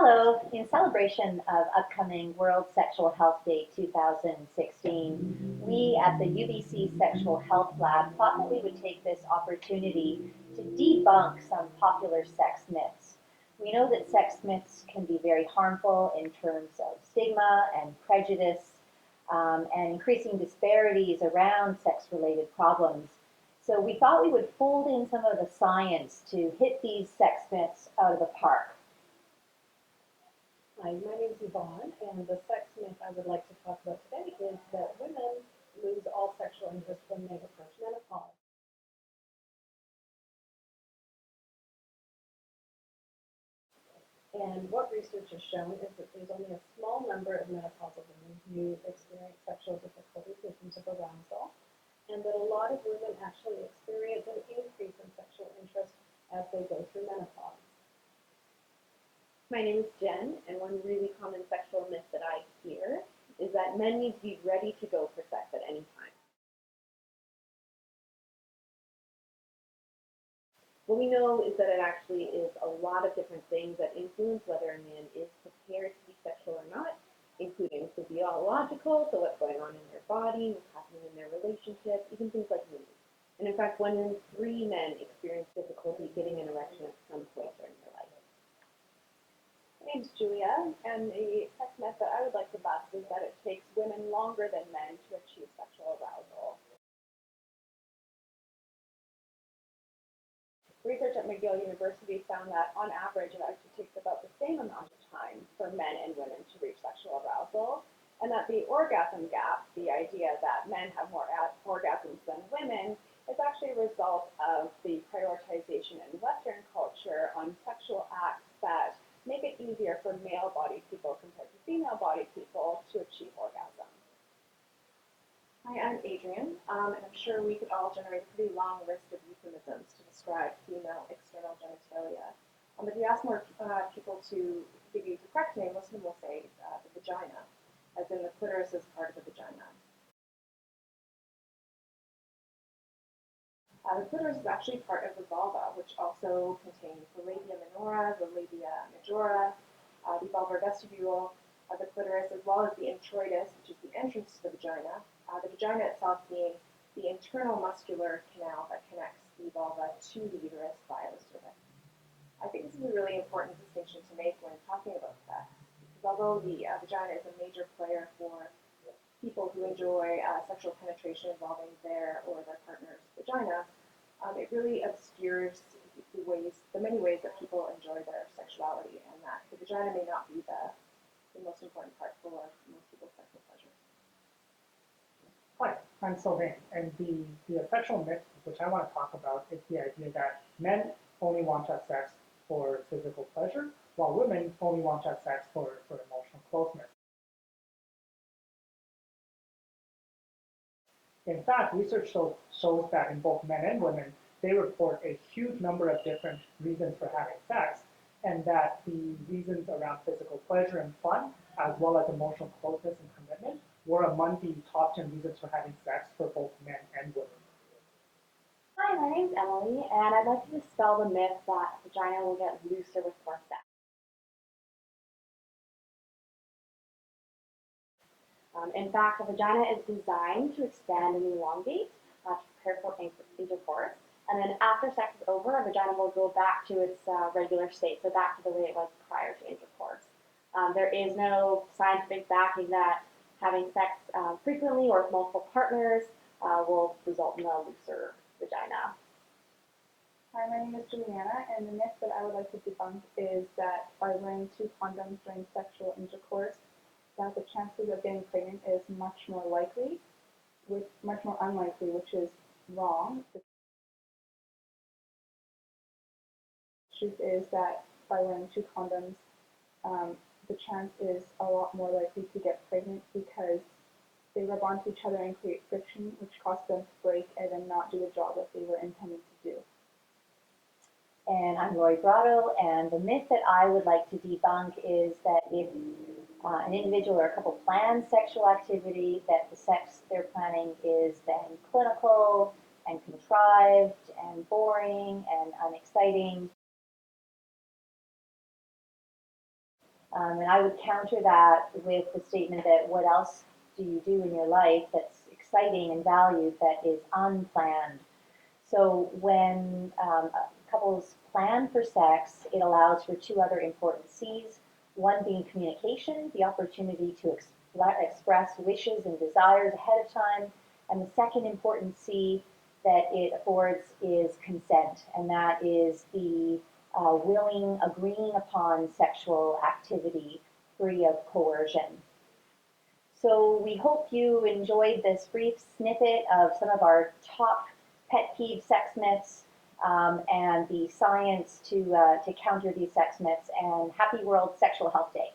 Hello, in celebration of upcoming World Sexual Health Day 2016, we at the UBC Sexual Health Lab thought that we would take this opportunity to debunk some popular sex myths. We know that sex myths can be very harmful in terms of stigma and prejudice and increasing disparities around sex-related problems. So we thought we would fold in some of the science to hit these sex myths out of the park. Hi, my name is Yvonne, and the sex myth I would like to talk about today is that women lose all sexual interest when they approach menopause. And what research has shown is that there's only a small number of menopausal women who experience sexual difficulties in terms of arousal, and that a lot of women actually experience an increase in sexual interest as they go through menopause. My name is Jen, and one really common sexual myth that I hear is that men need to be ready to go for sex at any time. What we know is that it actually is a lot of different things that influence whether a man is prepared to be sexual or not, including physiological, so what's going on in their body, what's happening in their relationship, even things like mood. And in fact, 1 in 3 men experience difficulty getting an erection at some point during their life. My name's Julia, and the sex myth that I would like to bust is that it takes women longer than men to achieve sexual arousal. Research at McGill University found that on average it actually takes about the same amount of time for men and women to reach sexual arousal, and that the orgasm gap, the idea that men have more orgasms than women, is actually a result of the prioritization in Western culture on sexual acts that make it easier for male-bodied people compared to female-bodied people to achieve orgasm. Hi, I'm Adrienne, and I'm sure we could all generate a pretty long list of euphemisms to describe female external genitalia. If you ask more people to give you the correct name, most of them will say the vagina, as in the clitoris is part of the vagina. The clitoris is actually part of the vulva, which also contains the labia minora, the labia majora, the vulvar vestibule of the clitoris, as well as the introitus, which is the entrance to the vagina. The vagina itself being the internal muscular canal that connects the vulva to the uterus via the cervix. I think this is a really important distinction to make when talking about sex, because although the vagina is a major player for people who enjoy sexual penetration involving their or their partner's vagina, it really obscures the many ways that people enjoy their sexuality, and that the vagina may not be the most important part for most people's sexual pleasure. Hi, I'm Sylvain, and the sexual myth which I want to talk about is the idea that men only want to have sex for physical pleasure, while women only want to have sex for emotional closeness. In fact, research shows that in both men and women, they report a huge number of different reasons for having sex, and that the reasons around physical pleasure and fun, as well as emotional closeness and commitment, were among the top 10 reasons for having sex for both men and women. Hi, my name's Emily, and I'd like to dispel the myth that a vagina will get looser with more sex. In fact, the vagina is designed to expand and elongate to prepare for intercourse. And then after sex is over, a vagina will go back to its regular state, so back to the way it was prior to intercourse. There is no scientific backing that having sex frequently or with multiple partners will result in a looser vagina. Hi, my name is Juliana, and the myth that I would like to debunk is that by wearing 2 condoms during sexual intercourse, that the chances of getting pregnant is much more unlikely, which is wrong. The truth is that by wearing 2 condoms, the chance is a lot more likely to get pregnant because they rub onto each other and create friction, which causes them to break and then not do the job that they were intended to do. And I'm Lori Brotto, and the myth that I would like to debunk is that if an individual or a couple plans sexual activity, that the sex they're planning is then clinical and contrived and boring and unexciting. And I would counter that with the statement that what else do you do in your life that's exciting and valued that is unplanned? So when couples plan for sex, it allows for two other important C's, one being communication, the opportunity to express wishes and desires ahead of time, and the second important C that it affords is consent, and that is the willing, agreeing upon sexual activity free of coercion. So we hope you enjoyed this brief snippet of some of our top pet peeve sex myths and the science to counter these sex myths. And happy World Sexual Health Day.